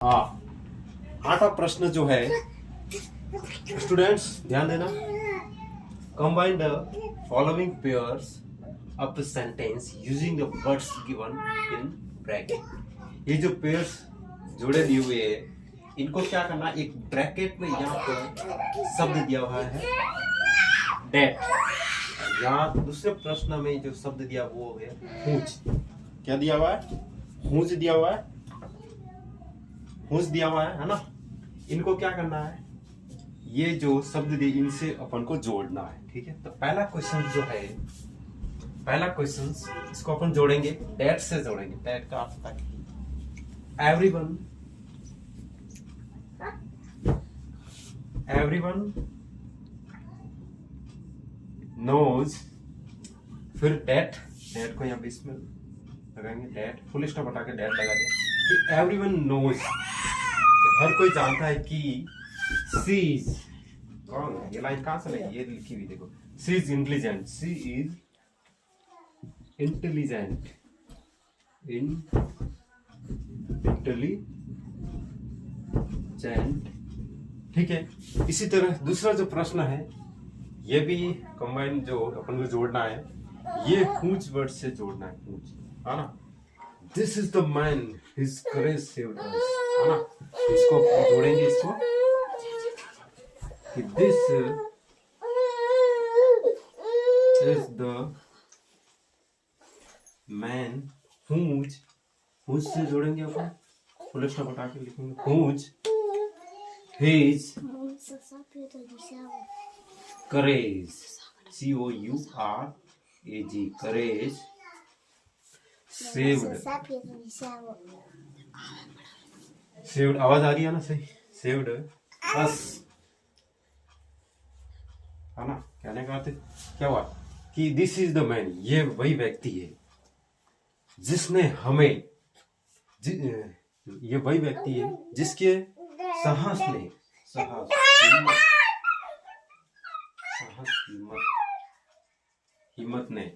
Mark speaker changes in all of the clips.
Speaker 1: हाँ, आठवां प्रश्न जो है स्टूडेंट्स ध्यान देना। Combine the following pairs of sentence using the words given in bracket. ये जो पेयर्स जोड़े दिए हुए हैं इनको क्या करना, एक ब्रैकेट में यहाँ पर शब्द दिया हुआ है डेट। यहाँ दूसरे प्रश्न में जो शब्द दिया वो है हूंच। क्या दिया हुआ है? हूंच दिया हुआ है, हूंच दिया हुआ है ना। इनको क्या करना है, ये जो शब्द दिए इनसे अपन को जोड़ना है। ठीक है, तो पहला क्वेश्चन जो है, पहला क्वेश्चन इसको अपन जोड़ेंगे दैट से जोड़ेंगे। दैट का अर्थ था एवरीवन नोज, फिर दैट को यहाँ बीच में लगाएंगे, दैट फुल स्टॉप हटा के दैट लगा दिया कि एवरीवन नोज, हर कोई जानता है कि सी इज, कौन है ये लाइन कहां से लगी, ये लिखी हुई देखो, C is intelligent, C is intelligent, intelligent. ठीक है, इसी तरह दूसरा जो प्रश्न है ये भी कंबाइन जो अपन को जोड़ना है, ये हूंच वर्ड से जोड़ना है, हूंच है ना। This is the man his courage saved us, है ना। इसको जोड़ेंगे इसको कि दिस इज द मैन हूंच, हूंच से जोड़ेंगे अपन, फुल स्टॉप हटा के लिखेंगे हूंच हिज करेज, COURAG, करेज सेव्ड, सेव्ड आवाज आ रही है ना सही, सेव्ड अस, है ना। कहने का अर्थ क्या हुआ कि दिस इज द मैन, ये वही व्यक्ति है जिसने हमें, ये वही व्यक्ति है जिसके साहस ने, साहस हिम्मत ने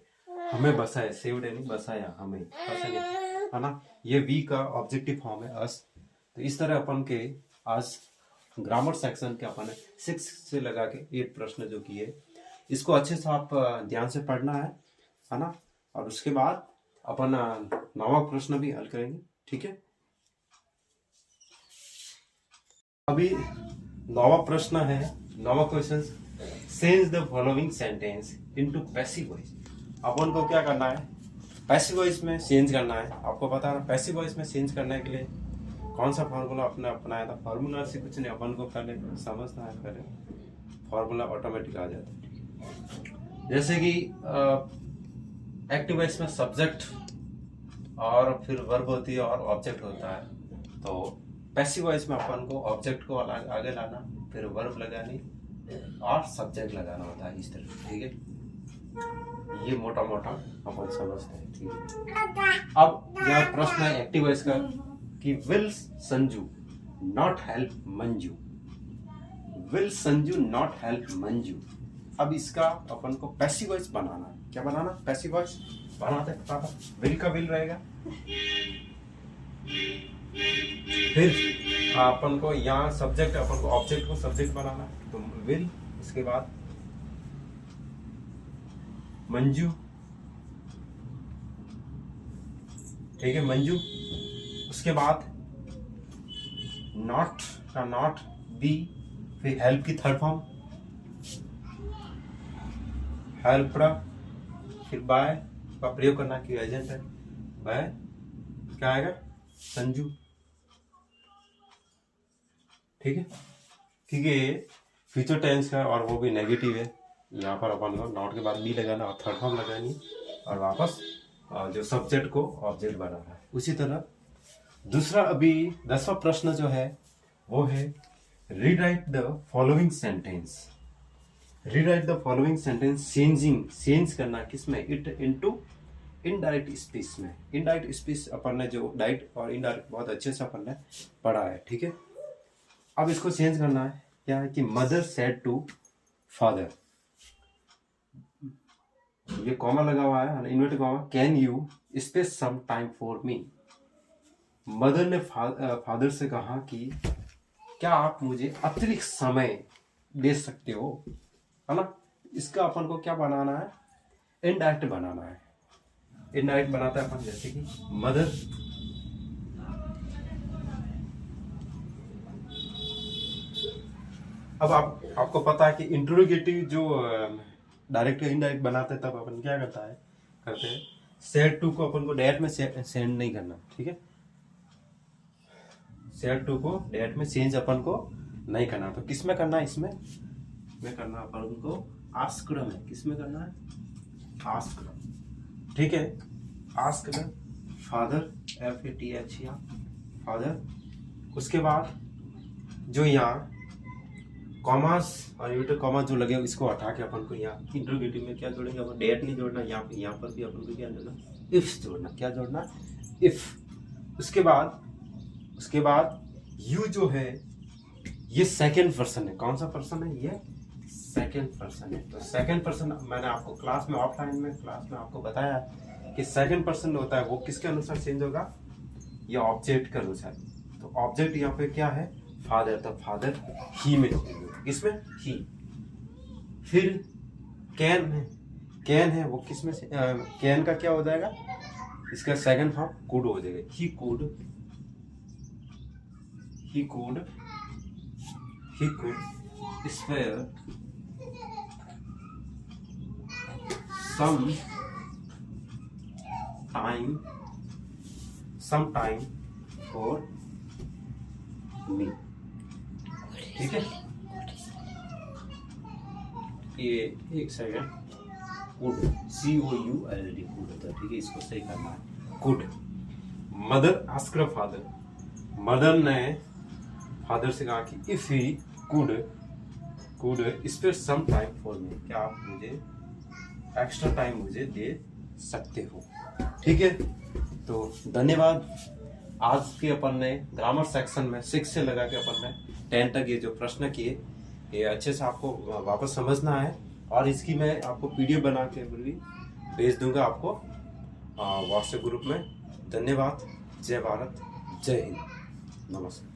Speaker 1: हमें बसाया, सेव्ड नहीं बसाया, हमें बसाया, है ना। ये वी का ऑब्जेक्टिव फॉर्म है अस। तो इस तरह अपन के आज ग्रामर सेक्शन के अपन 6 से लगा के 8 प्रश्न जो किए, इसको अच्छे से आप ध्यान से पढ़ना है ना। और उसके बाद अपन 9वां प्रश्न भी हल करेंगे। ठीक है, अभी 9वां प्रश्न है, 9वां question, change the following sentence into passive voice. अपन को क्या करना है, पैसिव वॉइस में चेंज करना है। आपको पता है पैसिव वॉइस में चेंज करने के लिए कौन सा फार्मूला अपने अपनाया था। फार्मूला से कुछ नहीं, अपन को पहले समझना है, पहले फार्मूला ऑटोमेटिक आ जाता है। जैसे कि एक्टिव वॉइस में सब्जेक्ट और फिर वर्ब होती है और ऑब्जेक्ट होता है। तो पैसिव वॉइस में अपन को ऑब्जेक्ट को आगे लाना, फिर वर्ब लगानी और सब्जेक्ट लगाना होता है, इस तरह। ठीक है, ये मोटा मोटा अपन समझते हैं। ठीक है, अब यह प्रश्न है एक्टिव वॉइस का कि will Sanju not help Manju, will Sanju not help Manju. अब इसका अपन को पैसिव वॉइस बनाना है। क्या बनाना? पैसिव वॉइस बनाते पापा, विल का विल रहेगा, फिर अपन को यहाँ सब्जेक्ट, अपन को ऑब्जेक्ट को सब्जेक्ट बनाना है, तो विल, इसके बाद मंजू। ठीक है, मंजू। उसके बाद नॉट का नॉट, बी, फिर हेल्प की थर्ड फॉर्म हेल्पड़ा, फिर बाय का प्रयोग करना कि एजेंट है, बाय क्या आएगा? संजू। ठीक है, क्योंकि फ्यूचर टेंस का और वो भी नेगेटिव है, यहाँ पर अपन को नॉट के बाद बी लगाना और थर्ड फॉर्म लगानी और वापस जो सब्जेक्ट को ऑब्जेक्ट बनाना है। उसी तरह दूसरा अभी 10वां प्रश्न जो है वो है rewrite the following sentence. Rewrite the following sentence, changing, change करना किसमें? इट इनटू इनडायरेक्ट स्पीच में। इनडायरेक्ट स्पीच अपन ने जो डायरेक्ट और इनडायरेक्ट बहुत अच्छे से अपन ने पढ़ा है। ठीक है, अब इसको चेंज करना है। क्या है कि मदर सेड टू फादर, ये कॉमा लगा हुआ है, inverted comma, can you space some time for me. Mother ने फादर से कहा कि क्या आप मुझे अतिरिक्त समय दे सकते हो, है ना। इसका अपन को क्या बनाना है, इनडायरेक्ट बनाना है। इनडायरेक्ट बनाता है अपन, जैसे कि मदर अब आपको पता है कि इंट्रोगेटिव जो डायरेक्ट इनडायरेक्ट बनाते हैं तब अपन क्या करते हैं सेड टू को अपन को डायरेक्ट में सेंड नहीं करना, ठीक है। सेड टू को डायरेक्ट में चेंज अपन को नहीं करना, तो किस में करना है, इसमें में करना अपन को आस्क्ड में। किस में करना है, आस्क्ड, ठीक है। Asked father, FATH father. उसके बाद जो यहाँ कॉमास और इंटर कॉमा जो लगे इसको हटा के अपन को यहाँ इंट्रोगेटिव में क्या जोड़ेंगे, अपन डेट नहीं जोड़ना, यहाँ पर भी अपन को क्या जोड़ना, इफ जोड़ना। क्या जोड़ना, इफ। उसके बाद यू जो है ये सेकंड पर्सन है। कौन सा पर्सन है, ये सेकंड पर्सन है। तो सेकंड पर्सन मैंने आपको क्लास में ऑफलाइन में क्लास में आपको बताया कि सेकंड पर्सन होता है वो किसके अनुसार चेंज होगा, ये ऑब्जेक्ट के अनुसार। तो ऑब्जेक्ट यहाँ पे क्या है, फादर, तो फादर ही में, किसमें, ही। फिर कैन है वो किसमें से, कैन का क्या हो जाएगा, इसका सेकंड फॉर्म कुड हो जाएगा, he could spare some time for me, ठीक है। ये एक सेकंड, कुड COULD कुड होता है, ठीक है। इसको सही करना है, could. Mother asked father, mother ने फादर से कहा कि if he could spare some time for me, क्या आप मुझे एक्स्ट्रा टाइम मुझे दे सकते हो, ठीक है। तो धन्यवाद। आज के अपन ने ग्रामर सेक्शन में 6 से लगा के अपन ने 10 तक ये जो प्रश्न किए ये अच्छे से आपको वापस समझना है, और इसकी मैं आपको PDF बना के भी भेज दूंगा आपको व्हाट्सएप ग्रुप में। धन्यवाद। जय भारत, जय हिंद, नमस्कार।